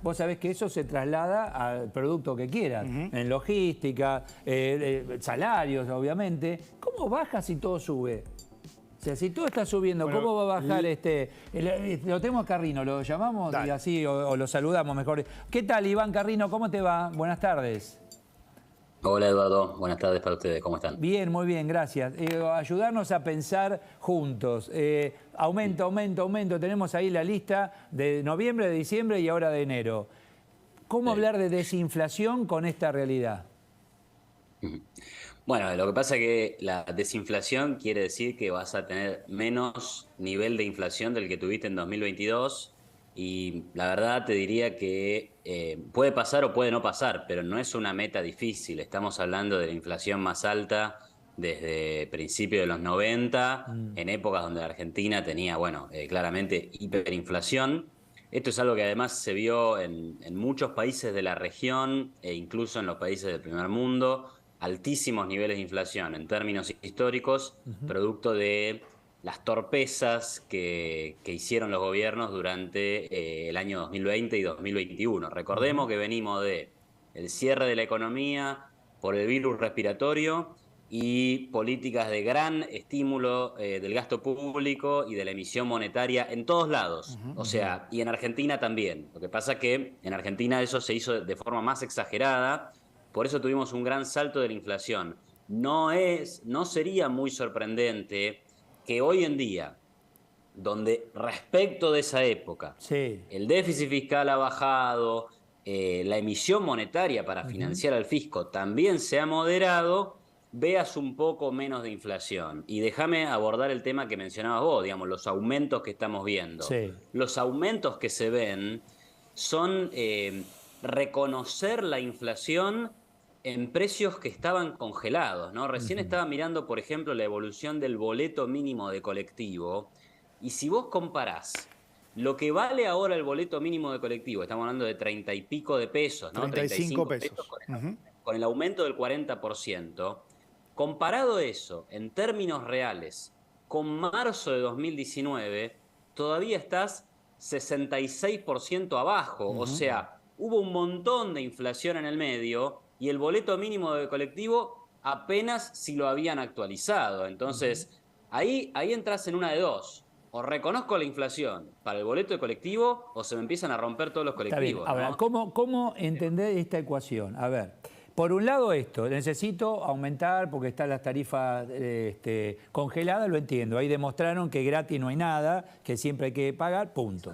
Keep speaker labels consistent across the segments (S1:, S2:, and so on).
S1: Vos sabés que eso se traslada al producto que quieras, en logística, salarios, obviamente. ¿Cómo baja si todo sube? O sea, si todo está subiendo, bueno, ¿cómo va a bajar lo tenemos a Carrino, lo llamamos y así o lo saludamos mejor. ¿Qué tal, Iván Carrino? ¿Cómo te va? Buenas tardes.
S2: Hola Eduardo, buenas tardes para ustedes, ¿cómo están?
S1: Bien, muy bien, gracias. Ayudarnos a pensar juntos. Aumento. Tenemos ahí la lista de noviembre, de diciembre y ahora de enero. ¿Cómo hablar de desinflación con esta realidad?
S2: Bueno, lo que pasa es que la desinflación quiere decir que vas a tener menos nivel de inflación del que tuviste en 2022 y la verdad te diría que puede pasar o puede no pasar, pero no es una meta difícil. Estamos hablando de la inflación más alta desde principios de los 90, en épocas donde la Argentina tenía, bueno, claramente hiperinflación. Esto es algo que además se vio en muchos países de la región e incluso en los países del primer mundo, altísimos niveles de inflación en términos históricos, producto de las torpezas que hicieron los gobiernos durante el año 2020 y 2021. Recordemos que venimos de el cierre de la economía por el virus respiratorio y políticas de gran estímulo del gasto público y de la emisión monetaria en todos lados. O sea, y en Argentina también. Lo que pasa es que en Argentina eso se hizo de forma más exagerada, por eso tuvimos un gran salto de la inflación. No sería muy sorprendente que hoy en día, donde respecto de esa época, el déficit fiscal ha bajado, la emisión monetaria para financiar al fisco también se ha moderado, veas un poco menos de inflación. Y déjame abordar el tema que mencionabas vos, digamos, los aumentos que estamos viendo. Los aumentos que se ven son reconocer la inflación en precios que estaban congelados, ¿no? Recién estaba mirando, por ejemplo, la evolución del boleto mínimo de colectivo, y si vos comparás lo que vale ahora el boleto mínimo de colectivo, estamos hablando de 30 y pico de pesos, ¿no?
S3: 35 pesos.
S2: Con el aumento del 40%, comparado eso en términos reales con marzo de 2019, todavía estás 66% abajo. O sea, hubo un montón de inflación en el medio y el boleto mínimo de colectivo apenas si lo habían actualizado. Entonces, ahí entras en una de dos. O reconozco la inflación para el boleto de colectivo o se me empiezan a romper todos los colectivos.
S1: Está bien. Ahora,
S2: ¿no?
S1: ¿cómo entender esta ecuación? A ver, por un lado esto, necesito aumentar porque están las tarifas congeladas, lo entiendo. Ahí demostraron que gratis no hay nada, que siempre hay que pagar, punto.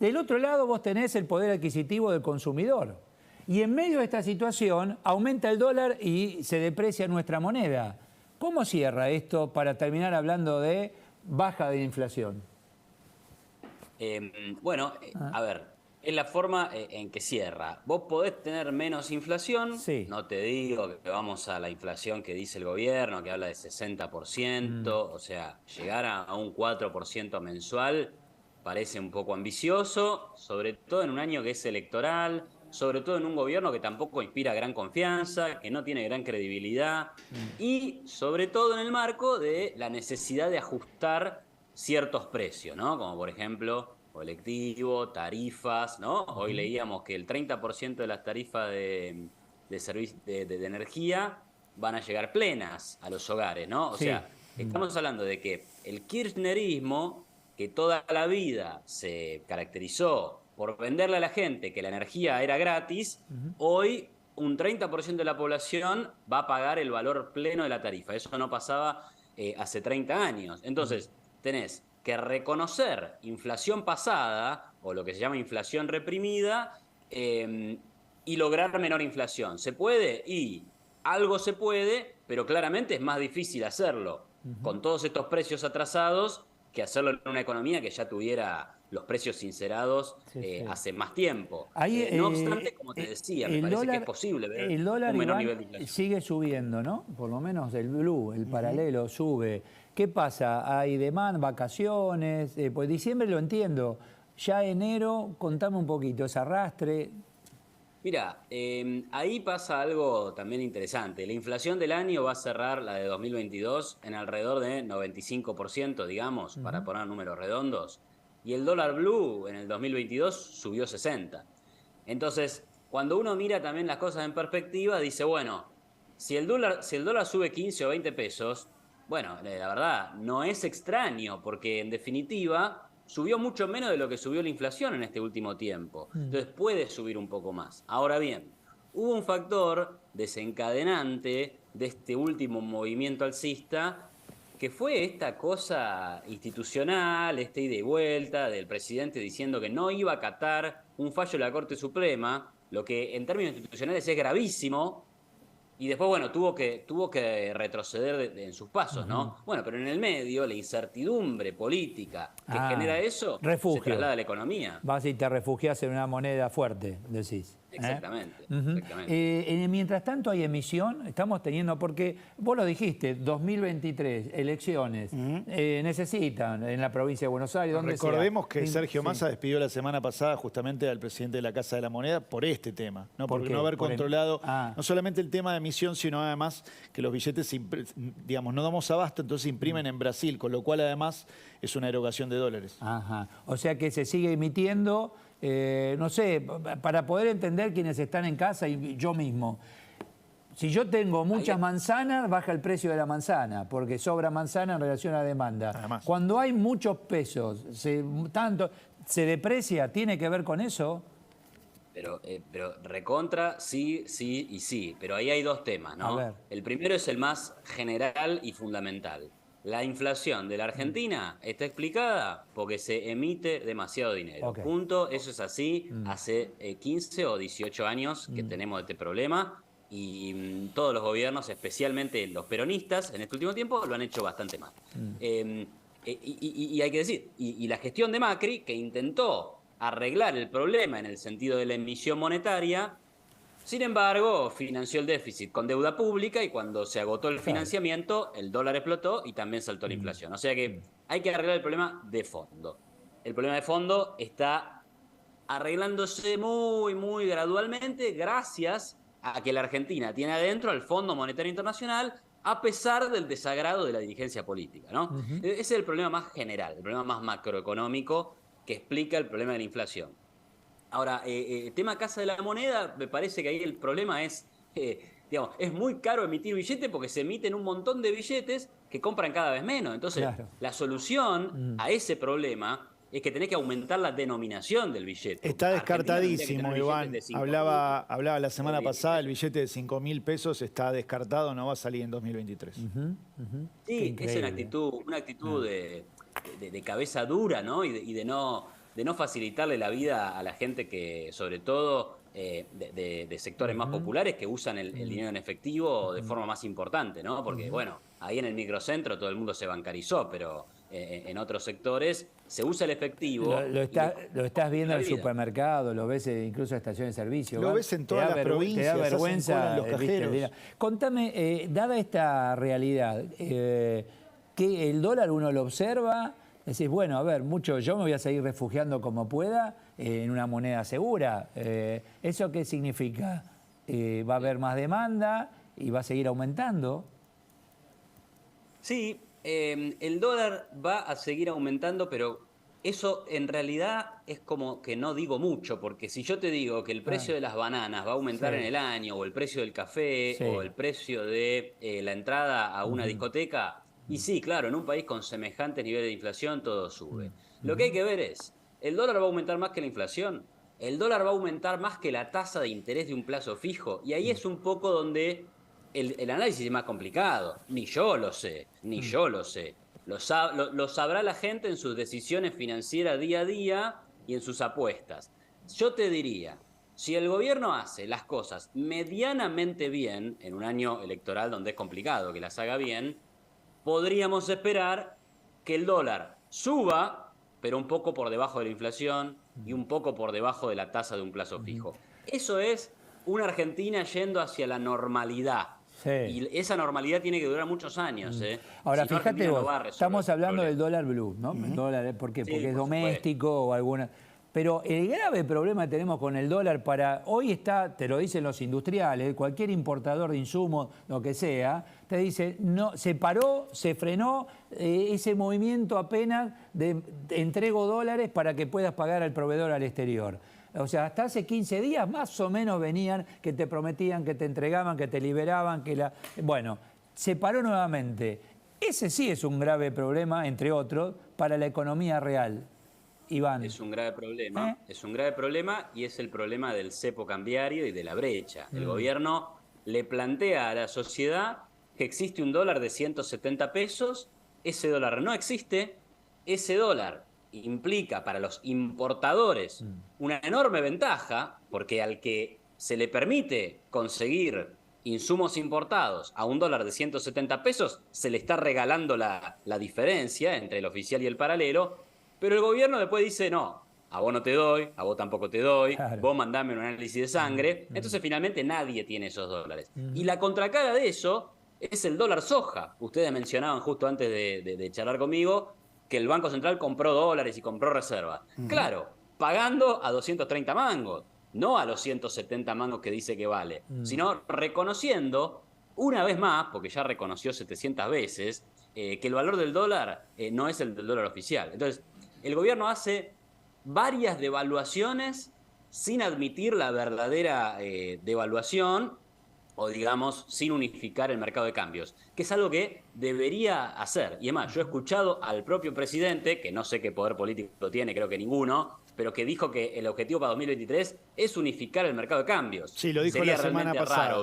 S1: Del otro lado vos tenés el poder adquisitivo del consumidor. Y en medio de esta situación aumenta el dólar y se deprecia nuestra moneda. ¿Cómo cierra esto para terminar hablando de baja de inflación?
S2: A ver, es la forma en que cierra. Vos podés tener menos inflación, no te digo que vamos a la inflación que dice el gobierno, que habla de 60%, o sea, llegar a un 4% mensual parece un poco ambicioso, sobre todo en un año que es electoral, sobre todo en un gobierno que tampoco inspira gran confianza, que no tiene gran credibilidad, y sobre todo en el marco de la necesidad de ajustar ciertos precios, ¿no? Como por ejemplo colectivo, tarifas, ¿no? Hoy leíamos que el 30% de las tarifas de energía van a llegar plenas a los hogares, ¿no? O sea, estamos hablando de que el kirchnerismo, que toda la vida se caracterizó por venderle a la gente que la energía era gratis, hoy un 30% de la población va a pagar el valor pleno de la tarifa. Eso no pasaba hace 30 años. Entonces, tenés que reconocer inflación pasada, o lo que se llama inflación reprimida, y lograr menor inflación. ¿Se puede? Y algo se puede, pero claramente es más difícil hacerlo con todos estos precios atrasados que hacerlo en una economía que ya tuviera los precios sincerados hace más tiempo. No obstante, como te decía, me parece que es posible ver
S1: el dólar,
S2: un menor
S1: Iván,
S2: nivel de inflación.
S1: sigue subiendo, ¿no? Por lo menos el blue, el paralelo, sube. ¿Qué pasa? ¿Hay demanda, vacaciones? Pues diciembre lo entiendo. Ya enero, contame un poquito, ese arrastre.
S2: Mira, ahí pasa algo también interesante. La inflación del año va a cerrar, la de 2022, en alrededor de 95%, digamos, para poner números redondos. y el dólar blue en el 2022 subió 60. Entonces, cuando uno mira también las cosas en perspectiva, dice, bueno, si el dólar sube 15 o 20 pesos, bueno, la verdad, no es extraño, porque en definitiva subió mucho menos de lo que subió la inflación en este último tiempo. Entonces puede subir un poco más. Ahora bien, hubo un factor desencadenante de este último movimiento alcista, que fue esta cosa institucional, esta ida y vuelta del presidente diciendo que no iba a acatar un fallo de la Corte Suprema, lo que en términos institucionales es gravísimo, y después, bueno, tuvo que retroceder en sus pasos, ¿no? Bueno, pero en el medio, la incertidumbre política que genera eso se
S1: refugio.
S2: traslada a la economía.
S1: Vas y te refugias en una moneda fuerte, decís.
S2: Exactamente,
S1: Ujú.
S2: exactamente.
S1: Mientras tanto hay emisión, estamos teniendo, porque vos lo dijiste, 2023, elecciones, necesitan en la provincia de Buenos Aires, donde
S3: Recordemos
S1: sea.
S3: que Sergio Massa despidió la semana pasada justamente al presidente de la Casa de la Moneda por este tema, ¿no?
S1: ¿Por
S3: Por
S1: qué?
S3: no haber controlado no solamente el tema de emisión, sino además que los billetes, digamos, no damos abasto, entonces imprimen en Brasil, con lo cual además es una erogación de dólares.
S1: Ajá. O sea que se sigue emitiendo, no sé, para poder entender quienes están en casa y yo mismo. Si yo tengo muchas manzanas, baja el precio de la manzana, porque sobra manzana en relación a la demanda.
S3: Además.
S1: Cuando hay muchos pesos, se deprecia, ¿tiene que ver con eso?
S2: Pero recontra, sí, sí y sí. Pero ahí hay dos temas, ¿no?
S1: A ver.
S2: El primero es el más general y fundamental. La inflación de la Argentina está explicada porque se emite demasiado dinero.
S1: Ok.
S2: Punto, eso es así. Hace 15 o 18 años que tenemos este problema y todos los gobiernos, especialmente los peronistas, en este último tiempo lo han hecho bastante mal. Y hay que decir, y la gestión de Macri, que intentó arreglar el problema en el sentido de la emisión monetaria, sin embargo, financió el déficit con deuda pública y cuando se agotó el financiamiento, el dólar explotó y también saltó la inflación. O sea que hay que arreglar el problema de fondo. El problema de fondo está arreglándose muy, muy gradualmente gracias a que la Argentina tiene adentro al Fondo Monetario Internacional, a pesar del desagrado de la dirigencia política, ¿no? Ese es el problema más general, el problema más macroeconómico que explica el problema de la inflación. Ahora, el tema Casa de la Moneda, me parece que ahí el problema es, digamos, es muy caro emitir billetes porque se emiten un montón de billetes que compran cada vez menos. Entonces, la solución a ese problema es que tenés que aumentar la denominación del billete.
S3: Está descartadísimo, Iván. Hablaba la semana pasada, el billete de 5.000 pesos está descartado, no va a salir en 2023.
S2: Sí, es una actitud de cabeza dura, ¿no? Y de no facilitarle la vida a la gente que, sobre todo, de sectores más populares que usan el dinero en efectivo de forma más importante, ¿no? Porque, bueno, ahí en el microcentro todo el mundo se bancarizó, pero en otros sectores se usa el efectivo.
S1: Lo estás viendo en el supermercado, lo ves incluso en estaciones de servicio.
S3: Lo ves en todas las provincias.
S1: Te da vergüenza
S3: los cajeros.
S1: Contame, dada esta realidad, que el dólar uno lo observa, decís, bueno, a ver, yo me voy a seguir refugiando como pueda en una moneda segura. ¿Eso qué significa? ¿Va a haber más demanda y va a seguir aumentando?
S2: Sí, el dólar va a seguir aumentando, pero eso en realidad es como que no digo mucho, porque si yo te digo que el precio de las bananas va a aumentar en el año, o el precio del café, o el precio de la entrada a una discoteca, y sí, claro, en un país con semejantes niveles de inflación todo sube. Lo que hay que ver es, ¿el dólar va a aumentar más que la inflación? ¿El dólar va a aumentar más que la tasa de interés de un plazo fijo? Y ahí es un poco donde el análisis es más complicado. Ni yo lo sé, ni yo lo sé. Lo sabrá la gente en sus decisiones financieras día a día y en sus apuestas. Yo te diría, si el gobierno hace las cosas medianamente bien, en un año electoral donde es complicado que las haga bien, podríamos esperar que el dólar suba, pero un poco por debajo de la inflación y un poco por debajo de la tasa de un plazo fijo. Eso es una Argentina yendo hacia la normalidad.
S1: Sí.
S2: Y esa normalidad tiene que durar muchos años.
S1: Ahora,
S2: si no,
S1: fíjate vos,
S2: no va a
S1: estamos hablando del dólar blue, ¿no? El dólar, ¿por qué?
S2: Sí,
S1: Porque es
S2: por
S1: doméstico o alguna... Pero el grave problema que tenemos con el dólar hoy está, te lo dicen los industriales, cualquier importador de insumos, lo que sea, te dice, no, se paró, se frenó ese movimiento apenas de entrego dólares para que puedas pagar al proveedor al exterior. O sea, hasta hace 15 días más o menos venían que te prometían, que te entregaban, que te liberaban, Bueno, se paró nuevamente. Ese sí es un grave problema, entre otros, para la economía real. Iván.
S2: Es un grave problema, es un grave problema y es el problema del cepo cambiario y de la brecha. El gobierno le plantea a la sociedad que existe un dólar de 170 pesos, ese dólar no existe, ese dólar implica para los importadores una enorme ventaja, porque al que se le permite conseguir insumos importados a un dólar de 170 pesos, se le está regalando la diferencia entre el oficial y el paralelo. Pero el gobierno después dice, no, a vos no te doy, a vos tampoco te doy,
S1: claro,
S2: vos mandame un análisis de sangre. Entonces finalmente nadie tiene esos dólares. Y la contracara de eso es el dólar soja. Ustedes mencionaban justo antes de charlar conmigo que el Banco Central compró dólares y compró reservas. Claro, pagando a 230 mangos, no a los 170 mangos que dice que vale, sino reconociendo una vez más, porque ya reconoció 700 veces, que el valor del dólar no es el del dólar oficial. Entonces, el gobierno hace varias devaluaciones sin admitir la verdadera devaluación o, digamos, sin unificar el mercado de cambios, que es algo que debería hacer. Y además, yo he escuchado al propio presidente, que no sé qué poder político tiene, creo que ninguno, pero que dijo que el objetivo para 2023 es unificar el mercado de cambios.
S3: Sí, lo dijo
S2: Sería
S3: la semana pasada.
S2: Raro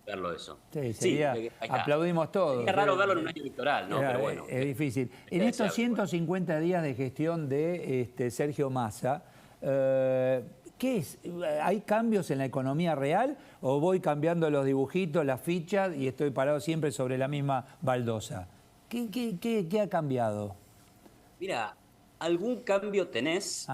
S2: verlo eso.
S1: Sí, aplaudimos todos.
S2: Es raro verlo en un año electoral, ¿no? Pero bueno.
S1: Es difícil. En estos 150 días de gestión de Sergio Massa, ¿qué es? ¿Hay cambios en la economía real o voy cambiando los dibujitos, las fichas y estoy parado siempre sobre la misma baldosa? ¿Qué ha cambiado?
S2: Mira, algún cambio tenés.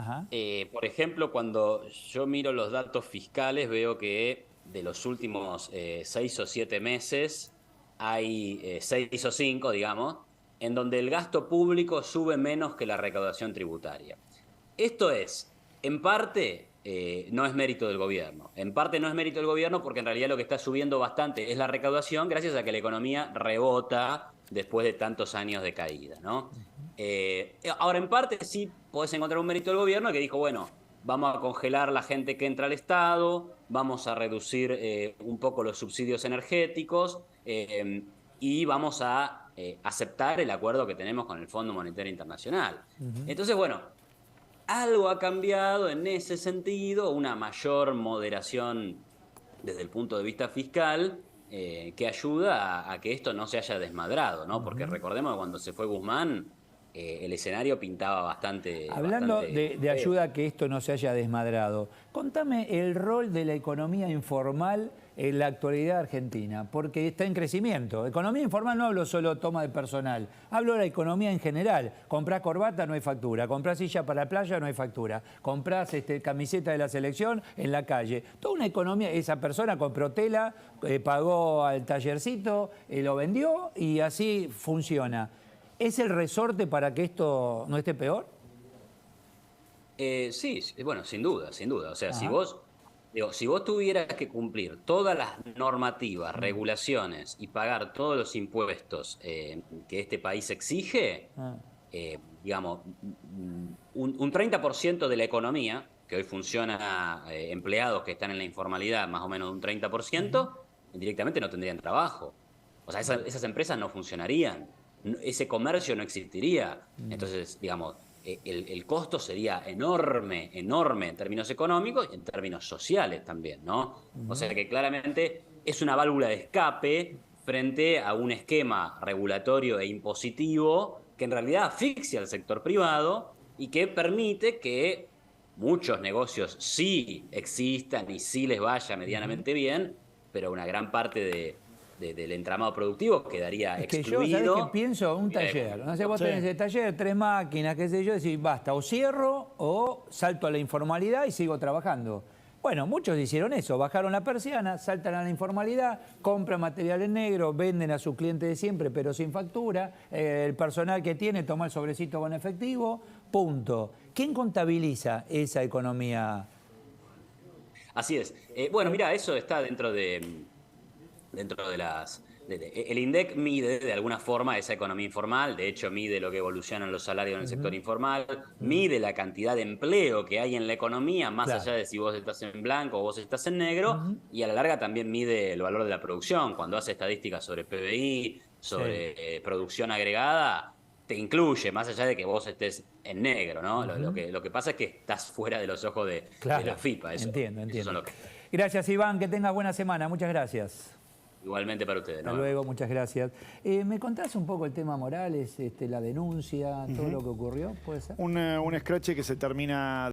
S2: Por ejemplo, cuando yo miro los datos fiscales veo que de los últimos 6 o 7 meses, hay 6 o 5, digamos, en donde el gasto público sube menos que la recaudación tributaria. Esto es, en parte, no es mérito del gobierno. En parte no es mérito del gobierno porque en realidad lo que está subiendo bastante es la recaudación gracias a que la economía rebota después de tantos años de caída, ¿no? Ahora, en parte sí podés encontrar un mérito del gobierno que dijo, bueno, vamos a congelar la gente que entra al Estado, vamos a reducir un poco los subsidios energéticos y vamos a aceptar el acuerdo que tenemos con el Fondo Monetario Internacional. Entonces, bueno, algo ha cambiado en ese sentido, una mayor moderación desde el punto de vista fiscal que ayuda a que esto no se haya desmadrado, ¿no? Porque recordemos que cuando se fue Guzmán, el escenario pintaba bastante...
S1: Hablando de ayuda a que esto no se haya desmadrado, contame el rol de la economía informal en la actualidad argentina, porque está en crecimiento. Economía informal no hablo solo toma de personal, hablo de la economía en general. Comprás corbata, no hay factura. Comprás silla para la playa, no hay factura. Comprás camiseta de la selección en la calle. Toda una economía, esa persona compró tela, pagó al tallercito, lo vendió y así funciona. ¿Es el resorte para que esto no esté peor?
S2: Sí, bueno, sin duda, sin duda. O sea, si vos tuvieras que cumplir todas las normativas, regulaciones y pagar todos los impuestos que este país exige, digamos, un 30% de la economía, que hoy funciona empleados que están en la informalidad, más o menos un 30%, directamente no tendrían trabajo. O sea, esas empresas no funcionarían. Ese comercio no existiría. Entonces, digamos, el costo sería enorme, enorme en términos económicos y en términos sociales también, ¿no? O sea que claramente es una válvula de escape frente a un esquema regulatorio e impositivo que en realidad asfixia al sector privado y que permite que muchos negocios sí existan y sí les vaya medianamente bien, pero una gran parte del entramado productivo quedaría excluido.
S1: Que yo, ¿sabés qué pienso? Un taller. No sé, vos tenés el taller, 3 máquinas, qué sé yo, decís, basta, o cierro o salto a la informalidad y sigo trabajando. Bueno, muchos hicieron eso, bajaron la persiana, saltan a la informalidad, compran material en negro, venden a sus clientes de siempre, pero sin factura, el personal que tiene toma el sobrecito con efectivo, punto. ¿Quién contabiliza esa economía?
S2: Así es. Bueno, mira, eso está dentro de las... El INDEC mide de alguna forma esa economía informal, de hecho mide lo que evolucionan los salarios en el sector informal, mide la cantidad de empleo que hay en la economía, más
S1: Claro.
S2: allá de si vos estás en blanco o vos estás en negro, y a la larga también mide el valor de la producción. Cuando hace estadísticas sobre PBI, sobre producción agregada, te incluye, más allá de que vos estés en negro, ¿no? Lo que pasa es que estás fuera de los ojos de
S1: Claro,
S2: la FIFA.
S1: entiendo.
S2: Eso son
S1: Gracias, Iván, que tengas buena semana. Muchas gracias.
S2: Igualmente para ustedes.
S1: Hasta
S2: ¿no?
S1: luego, muchas gracias. ¿Me contás un poco el tema Morales, la denuncia, todo lo que ocurrió? ¿Puede ser?
S3: Un escrache que se termina